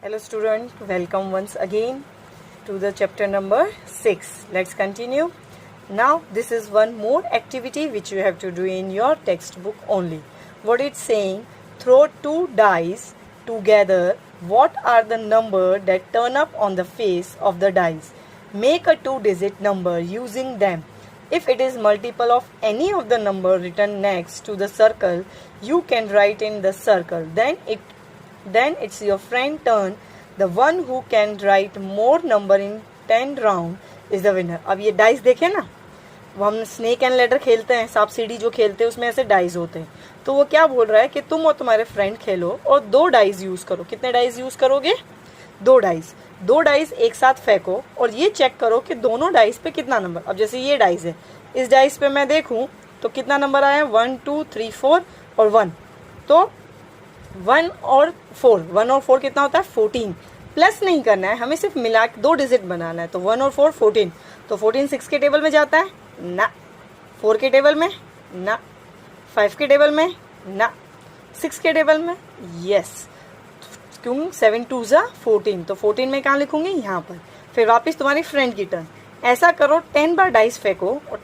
Hello student, welcome once again to the chapter number 6. Let's continue. Now this is one more activity which you have to do in your textbook only. What it's saying, throw two dice together. What are the number that turn up on the face of the dice? Make a two-digit number using them. If it is multiple of any of the number written next to the circle, you can write in the circle. Then it's your friend turn. The one who can write more number in 10 round is the winner. अब ये dice देखे ना, वो हम snake and ladder खेलते हैं, सांप सीढ़ी जो खेलते हैं उसमें ऐसे डाइस होते हैं. तो वो क्या बोल रहा है कि तुम और तुम्हारे फ्रेंड खेलो और दो डाइस यूज करो. कितने डाइस यूज करोगे? दो डाइस एक साथ फेंको और ये चेक करो कि दोनों डाइस पे कितना नंबर. अब जैसे ये डाइस है, इस डाइस पे मैं देखूं तो कितना नंबर आया? 1 2 3 4 और 1. तो 1 और 4 कितना होता है? 14. प्लस नहीं करना है, हमें सिर्फ मिला के दो डिजिट बनाना है. तो 1 और 4 14. तो 14 6 के टेबल में जाता है ना, 4 के टेबल में ना, 5 के टेबल में ना, 6 के टेबल में यस. क्यों? 7 2 14. तो 14 में कहाँ लिखूंगी? यहाँ पर. फिर वापस तुम्हारी फ्रेंड की टर्न. ऐसा करो, 10 बार डाइस फेंको और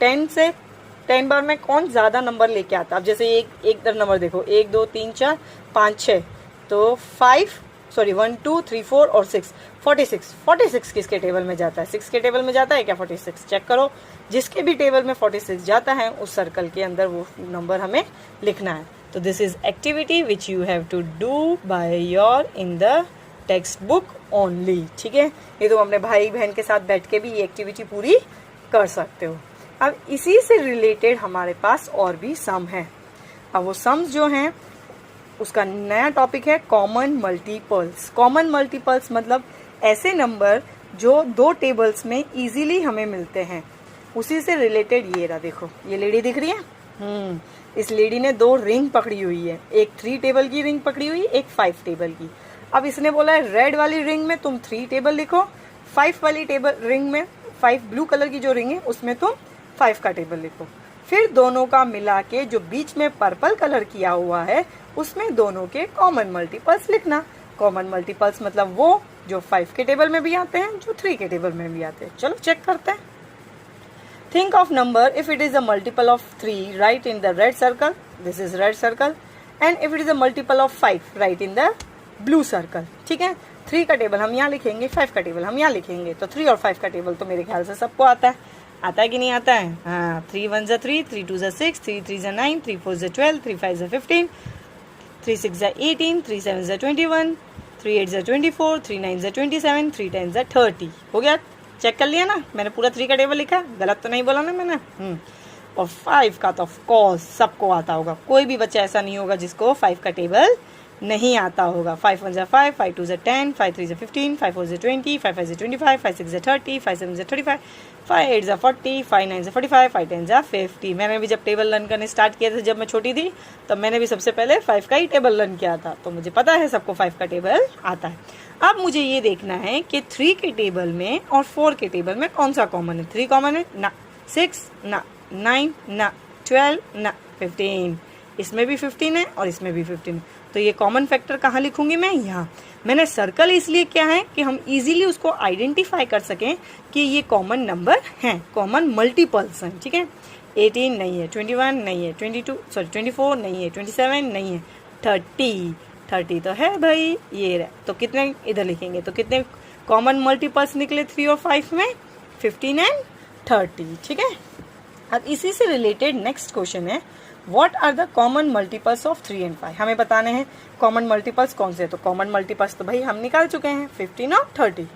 10 बार में कौन ज्यादा नंबर लेके आता. अब जैसे एक नंबर देखो, 1 2 3 4 5 6. तो 1 2 3 4 और 6 46 किसके टेबल में जाता है? 6 के टेबल में जाता है क्या? 46 चेक करो. जिसके भी टेबल में 46 जाता है उस सर्कल के अंदर वो नंबर हमें लिखना है. तो this is activity which you have to do by your in the textbook only. ठीक है, ये तुम अपने भाई बहन के साथ बैठ के भी ये एक्टिविटी पूरी कर सकते हो. अब इसी से रिलेटेड हमारे पास और भी सम है. अब वो सम्स जो हैं उसका नया टॉपिक है कॉमन मल्टीपल्स. कॉमन मल्टीपल्स मतलब ऐसे नंबर जो दो टेबल्स में इजीली हमें मिलते हैं. उसी से रिलेटेड ये रहा. देखो ये लेडी दिख रही है. इस लेडी ने दो रिंग पकड़ी हुई है. एक 3 टेबल की रिंग पकड़ी हुई, एक 5 टेबल की. अब इसने बोला है रेड वाली रिंग में तुम 3 टेबल लिखो, 5 वाली टेबल रिंग में 5 ब्लू कलर की जो रिंग है उसमें तुम 5 का टेबल लिखो. फिर दोनों का मिला के जो बीच में पर्पल कलर किया हुआ है उसमें दोनों के कॉमन मल्टीपल्स लिखना. कॉमन मल्टीपल्स मतलब वो जो 5 के टेबल में भी आते हैं, जो 3 के टेबल में भी आते हैं. चलो चेक करते हैं. Think of number if it is a multiple of 3 right in the red circle. This is red circle. And if it is a multiple of 5 right in the blue circle. ठीक है, 3 का table हम यहाँ लिखेंगे, 5 का table हम यहाँ लिखेंगे. तो 3 और 5 का टेबल तो मेरे ख्याल से सबको आता है कि नहीं आता है? हाँ. 3 1 3, 3 2 6, 3 3 9, 3 4 12, 3 5 15, 3 6 18, 3 7 21, 3 8 24, 3 9 27, 3 10 30. हो गया? चेक कर लिया ना, मैंने पूरा 3 का टेबल लिखा, गलत तो नहीं बोला ना मैंने. और 5 का तो ऑफ कोर्स सबको आता होगा. कोई भी बच्चा ऐसा नहीं होगा जिसको 5 का टेबल नहीं आता होगा. 5 1 5, 5 2 10, 5 3 15, 5 4 20, 5 5 25, 5 6 30, 5 7 35, 5 8 40, 5 9 45, 5 10 50. मैंने भी जब टेबल रन करने स्टार्ट किया था जब मैं छोटी थी, तब मैंने भी सबसे पहले 5 का ही टेबल रन किया था. तो मुझे पता है सबको 5 का टेबल आता है. अब मुझे ये देखना है कि 3 के टेबल में और 4 के टेबल में कौन सा कॉमन है. 3 कॉमन है ना, 6 ना, 9 ना, 12 ना, 15. इसमें भी 15 है और इसमें भी 15 है. तो ये कॉमन फैक्टर कहाँ लिखूंगी मैं? यहाँ. मैंने सर्कल इसलिए किया है कि हम इजीली उसको आइडेंटिफाई कर सकें कि ये कॉमन नंबर हैं, कॉमन मल्टीपल्स हैं. ठीक है, 18 नहीं है, 21 नहीं है, 24 नहीं है, 27 नहीं है, 30 तो है भाई. ये रहा. तो कितने इधर लिखेंगे? तो कितने कॉमन मल्टीपल्स निकले 3 और 5 में? 15 एंड 30. ठीक है. अब इसी से रिलेटेड नेक्स्ट क्वेश्चन है what are the common multiples of 3 and 5. हमें बताने हैं कॉमन मल्टीपल्स कौन से. तो कॉमन मल्टीपल्स तो भाई हम निकाल चुके हैं, 15 और 30.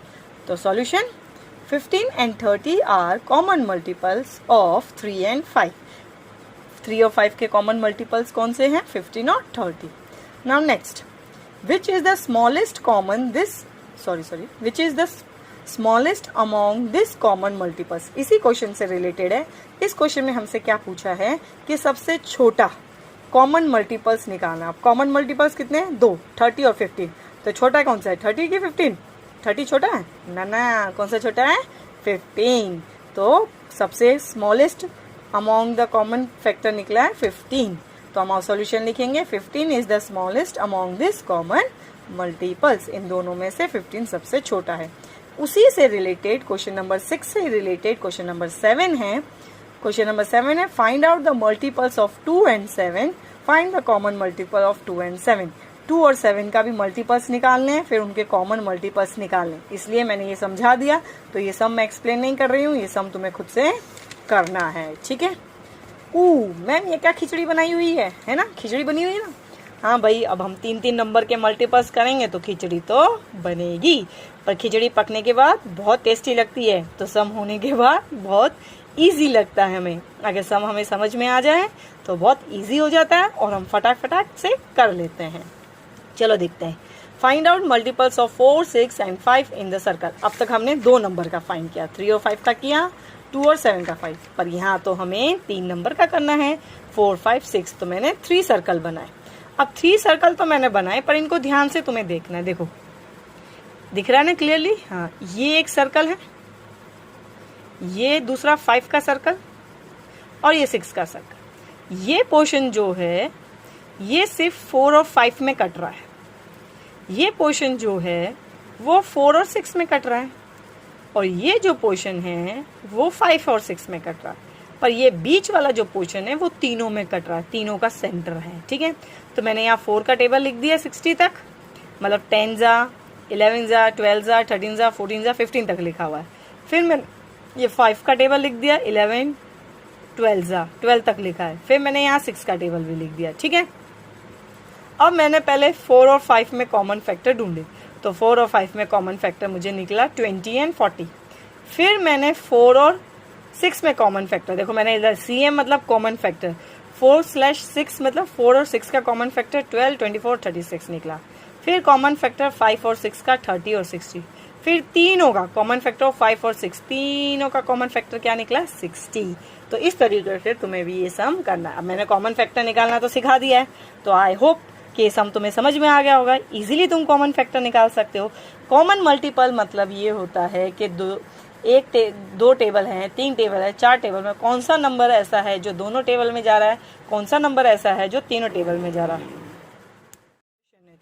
तो solution 15 and 30 are common multiples of 3 and 5. 3 और 5 के कॉमन मल्टीपल्स कौन से हैं? 15 और 30. Now next, which is the smallest among this common multiples. इसी क्वेश्चन से रिलेटेड है. इस क्वेश्चन में हमसे क्या पूछा है कि सबसे छोटा कॉमन मल्टीपल्स निकालना. अब कॉमन मल्टीपल्स कितने हैं? 2, 30 और 15. तो छोटा कौन सा है? 30 की 15? 30 छोटा है ना. कौन सा छोटा है? 15. तो सबसे smallest among the common factor निकला है 15. तो हम सॉल्यूशन लिखेंगे 15 is the smallest among this common multiples, इन दोनों में से 15 सबसे छोटा है। उसी से रिलेटेड क्वेश्चन नंबर 6 से रिलेटेड क्वेश्चन नंबर 7 है। क्वेश्चन नंबर 7 है find out the multiples of 2 and 7, find the common multiple of 2 and 7। 2 और 7 का भी मल्टीपल्स निकालने हैं, फिर उनके कॉमन मल्टीपल्स निकालने, इसलिए मैंने ये समझा दिया। तो ये सम मैं एक्सप्लेन नहीं कर रही हूँ, ये सम तुम्हें खुद से करना है, ठीक है। मैम ये क्या खिचड़ी बनाई हुई है ना, खिचड़ी बनी हुई है ना। हाँ भाई, अब हम 3-3 नंबर के मल्टीपल्स करेंगे तो खिचड़ी तो बनेगी, पर खिचड़ी पकने के बाद बहुत टेस्टी लगती है, तो सम होने के बाद बहुत इजी लगता है हमें। अगर सम हमें समझ में आ जाए तो बहुत इजी हो जाता है और हम फटाक से कर लेते हैं। चलो देखते हैं। Find out multiples of 4, 6 and 5 in the circle. अब तक हमने 2 नंबर का फाइंड किया, 3 और 5 का किया, 2 और 7 का 5, पर यहाँ तो हमें 3 नंबर का करना है, 4, 5, 6। तो मैंने 3 सर्कल बनाए। अब 3 सर्कल तो मैंने बनाए, पर इनको ध्यान से तुम्हें देखना है। देखो दिख रहा है ना क्लियरली। हाँ, ये एक सर्कल है, ये दूसरा 5 का सर्कल और ये 6 का सर्कल। ये पोर्शन जो है ये सिर्फ 4 और 5 में कट रहा है, ये पोर्शन जो है वो 4 और 6 में कट रहा है, और ये जो पोर्शन है वो 5 और 6 में कट रहा है, पर ये बीच वाला जो पोर्शन है वो तीनों में कट रहा है, तीनों का सेंटर है, ठीक है। तो मैंने यहाँ 4 का टेबल लिख दिया 60 तक, मतलब 10 जा 11 जा 12 जा 13 जा 14 जा 15 तक लिखा हुआ है। फिर मैंने ये 5 का टेबल लिख दिया 11 12 जा 12 तक लिखा है। फिर मैंने यहाँ 6 का टेबल भी लिख दिया, ठीक है। अब मैंने पहले 4 और 5 में कॉमन फैक्टर ढूंढे, तो 4 और 5 में कॉमन फैक्टर मुझे निकला 20 एंड 40। फिर मैंने 4 और 6 में कॉमन फैक्टर, देखो मैंने इधर CM मतलब कॉमन फैक्टर, 4/6 मतलब 4 और 6 का कॉमन फैक्टर 12, 24, 36 निकला। फिर कॉमन फैक्टर 5 और 6 का 30 और 60। फिर तीनों का कॉमन फैक्टर 5 और 6, तीनों का कॉमन फैक्टर क्या निकला 60। तो इस तरीके से तुम्हें भी ये सम करना है। अब मैंने कॉमन फैक्टर निकालना तो सिखा दिया है, तो आई होप कि सम तुम्हें समझ में आ गया होगा। इजीली तुम कॉमन फैक्टर निकाल सकते हो। कॉमन मल्टीपल मतलब ये होता है कि दो टेबल हैं, 3 टेबल है, 4 टेबल में कौन सा नंबर ऐसा है जो दोनों टेबल में जा रहा है, कौन सा नंबर ऐसा है जो तीनों टेबल में जा रहा है।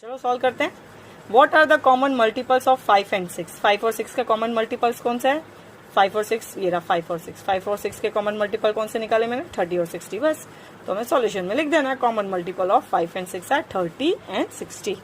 चलो सॉल्व करते हैं। What are the common multiples of 5 and 6। 5 और 6 का कॉमन मल्टीपल्स कौन सा है, 5 और 6, ये रहा 5 और 6। 5 और 6 के कॉमन मल्टीपल कौन से निकाले मैंने, 30 और 60, बस। तो हमें सॉल्यूशन में लिख देना common multiple of 5 and 6 are 30 and 60।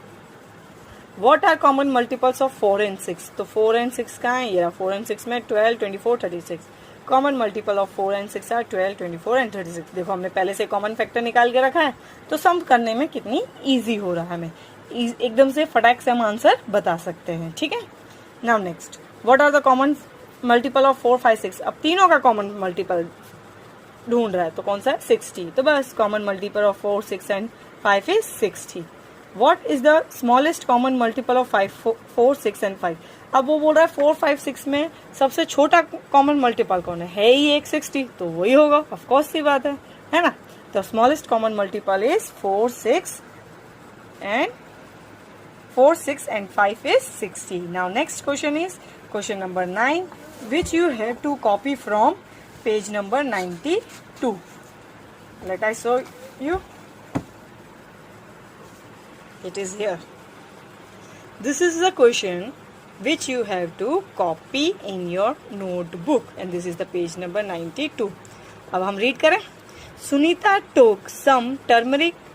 What are common multiples of 4 and 6। तो 4 एंड 6 कहाँ है, ये रहा 4 एंड 6 में 12, 24, 36। Common multiple of 4 and 6 are 12, 24 and 36। देखो हमने पहले से कॉमन फैक्टर निकाल के रखा है, तो सम करने में कितनी इजी हो रहा है हमें, एकदम से फटाक से हम आंसर बता सकते हैं, ठीक है। Now next, what are the common multiple of 4, 5, 6। अब तीनों का कॉमन मल्टीपल ढूंढ रहा है, तो कौन सा है 60। तो बस common multiple of 4, 6 and 5 is 60। What is the smallest common multiple of 4, 6 and 5। अब वो बोल रहा है 4, 5, 6 में सबसे छोटा कॉमन मल्टीपल कौन है ही एक 60, तो वही होगा, ऑफकोर्स सी बात है ना। तो smallest common multiple is 4, 6 and 5 is 60. Now next question is question number 9, which you have to copy from page number 92. Let I show you. It is here. This is the question which you have to copy in your notebook, and this is the page number 92. अब हम read करें। Sunita took some turmeric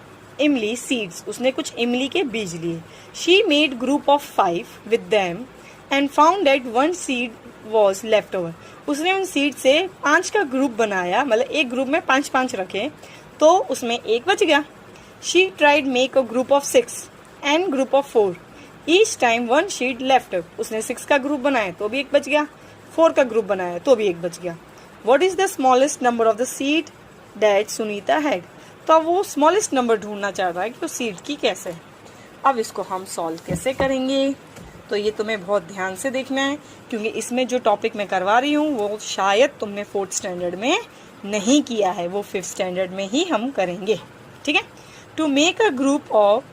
इमली seeds, उसने कुछ इमली के बीज लिए। She made group of 5 with them and found that 1 seed was left over. उसने उन सीड से 5 का ग्रुप बनाया, मतलब एक ग्रुप में 5-5 रखे, तो उसमें एक बच गया। She tried make a group of 6 and group of 4, each time 1 seed left. उसने 6 का ग्रुप बनाया तो भी एक बच गया, 4 का ग्रुप बनाया तो भी एक बच गया। What is the smallest number of the seed that Sunita had. तो अब वो स्मॉलेस्ट नंबर ढूंढना चाह रहा है कि वो सीड की कैसे है। अब इसको हम सॉल्व कैसे करेंगे, तो ये तुम्हें बहुत ध्यान से देखना है, क्योंकि इसमें जो टॉपिक मैं करवा रही हूँ वो शायद तुमने 4th स्टैंडर्ड में नहीं किया है, वो 5th स्टैंडर्ड में ही हम करेंगे, ठीक है। To make a group of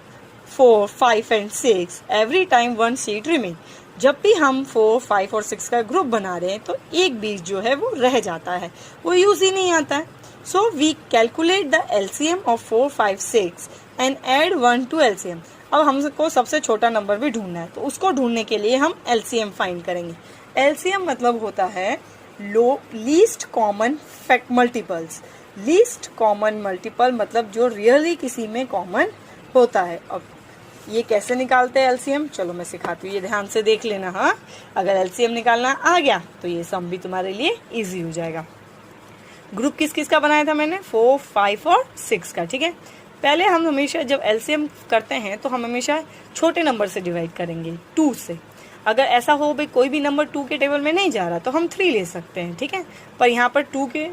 4, 5 and 6 every time 1 seed remain. जब भी हम 4, 5 और 6 का ग्रुप बना रहे हैं तो एक बीज जो है वो रह जाता है, वो यूज ही नहीं आता है। So we calculate the LCM of 4, 5, 6 and add 1 to LCM. अब हमको सबसे छोटा नंबर भी ढूंढना है, तो उसको ढूंढने के लिए हम एलसीएम फाइंड करेंगे। एलसीएम मतलब होता है least common multiples. Least common multiple मतलब जो रियली किसी में कॉमन होता है। अब ये कैसे निकालते हैं एलसीएम, चलो मैं सिखाती हूँ, ये ध्यान से देख लेना। हाँ, अगर एलसीएम निकालना आ गया तो ये सम भी तुम्हारे लिए इजी हो जाएगा। ग्रुप किस किस का बनाया था मैंने, 4, 5 और 6 का। ठीक है, पहले हम हमेशा जब एलसीएम करते हैं तो हम हमेशा छोटे नंबर से डिवाइड करेंगे, 2 से। अगर ऐसा हो भाई कोई भी नंबर 2 के टेबल में नहीं जा रहा तो हम 3 ले सकते हैं। ठीक है, पर यहाँ पर 2 के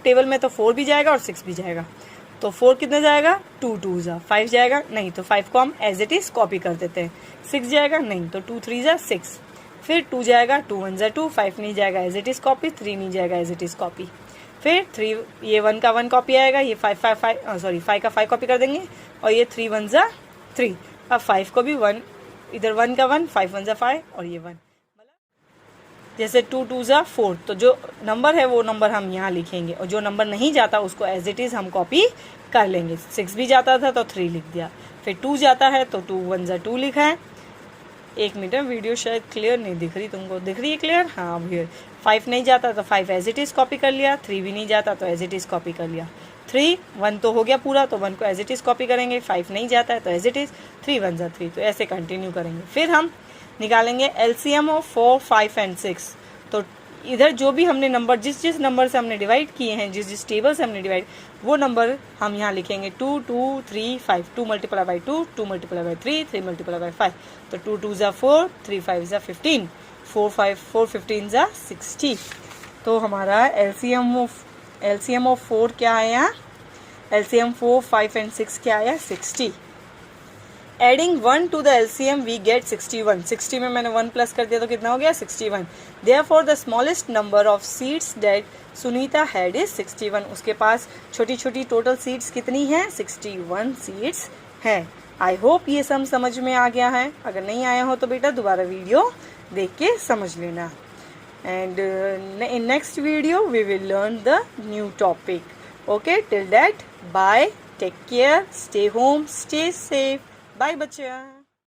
टेबल में तो 4 भी जाएगा और 6 भी जाएगा। तो 4 कितना जाएगा, 2 2 जा 5 जाएगा, नहीं तो 5 को हम एज इट इज कॉपी कर देते हैं। 6 जाएगा, नहीं तो 2 3 जा 6। फिर 2 जाएगा, 2 1 जा 2, 5 नहीं जाएगा एज इट इज कॉपी, 3 नहीं जाएगा एज इट इज कॉपी। फिर 3, ये 1 का 1 कॉपी आएगा, ये 5 का 5 कॉपी कर देंगे, और ये 3 1 जा 3। अब 5 को भी 1, इधर 1 का 1, 5 1 जा 5 और ये 1। जैसे 2 2 जा 4, तो जो नंबर है वो नंबर हम यहाँ लिखेंगे, और जो नंबर नहीं जाता उसको एज इट इज हम कॉपी कर लेंगे। 6 भी जाता था तो 3 लिख दिया, फिर 2 जाता है तो 2 1 जा 2 लिखा है। एक मिनट, वीडियो शायद क्लियर नहीं दिख रही, तुमको दिख रही है क्लियर? हाँ, अभी 5 नहीं जाता तो 5 एज इट इज कॉपी कर लिया, 3 भी नहीं जाता तो एज इट इज कॉपी कर लिया। 3 1 तो हो गया पूरा, तो 1 को एज इट इज कॉपी करेंगे। 5 नहीं जाता है तो एज इट इज, 3 1 जा 3, तो ऐसे कंटिन्यू करेंगे। फिर हम निकालेंगे एलसीएम ऑफ 4 5 एंड 6। तो इधर जो भी हमने नंबर जिस नंबर से हमने डिवाइड किए हैं, जिस टेबल से हमने डिवाइड, वो नंबर हम यहाँ लिखेंगे 2 2 3 5। 2 multiply by 2, 2 multiply by 3, 3 multiply by 5। तो 2 2 जा 4, 3 5 जा 15, 4 15 जा 60। तो हमारा एलसीएम ऑफ 4 क्या आया, एलसीएम 4 5 एंड 6 क्या आया, 60। Adding 1 to the LCM we get 61। 60 में मैंने 1 प्लस कर दिया तो कितना हो गया, 61। Therefore the smallest number of seeds that Sunita had is 61। उसके पास छोटी छोटी टोटल सीड्स कितनी हैं, 61 सीड्स हैं। आई होप ये सम समझ में आ गया है। अगर नहीं आया हो तो बेटा दोबारा वीडियो देख के समझ लेना। And in next video we will learn the new topic. Okay, till that, bye, take care, stay home, stay safe. Bye बच्चा।